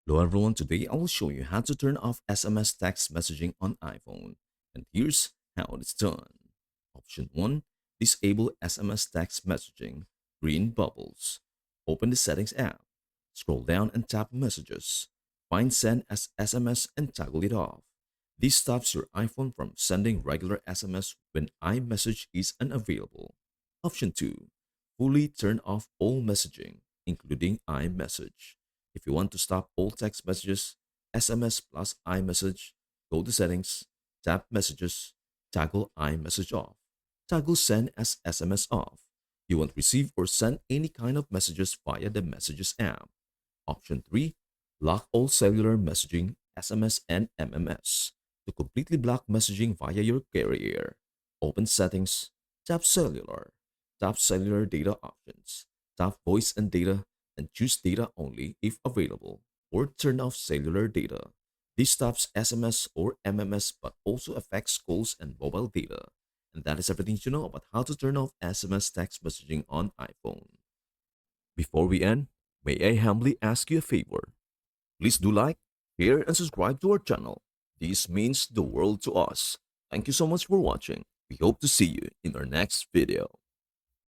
Hello everyone, today I will show you how to turn off SMS text messaging on iPhone. And here's how it's done. Option 1. Disable SMS text messaging, green bubbles. Open the Settings app. Scroll down and tap Messages. Find Send as SMS and toggle it off. This stops your iPhone from sending regular SMS when iMessage is unavailable. Option 2. Fully turn off all messaging, including iMessage. If you want to stop all text messages, SMS plus iMessage, go to Settings, tap Messages, toggle iMessage off, toggle Send as SMS off. You won't receive or send any kind of messages via the Messages app. Option 3. Lock all cellular messaging, SMS and MMS. To completely block messaging via your carrier, open Settings, tap Cellular Data Options, tap Voice and Data, and choose data only if available, or turn off cellular data. This stops SMS or MMS but also affects calls and mobile data. And that is everything you know about how to turn off SMS text messaging on iPhone. Before we end, may I humbly ask you a favor? Please do like, share, and subscribe to our channel. This means the world to us. Thank you so much for watching. We hope to see you in our next video.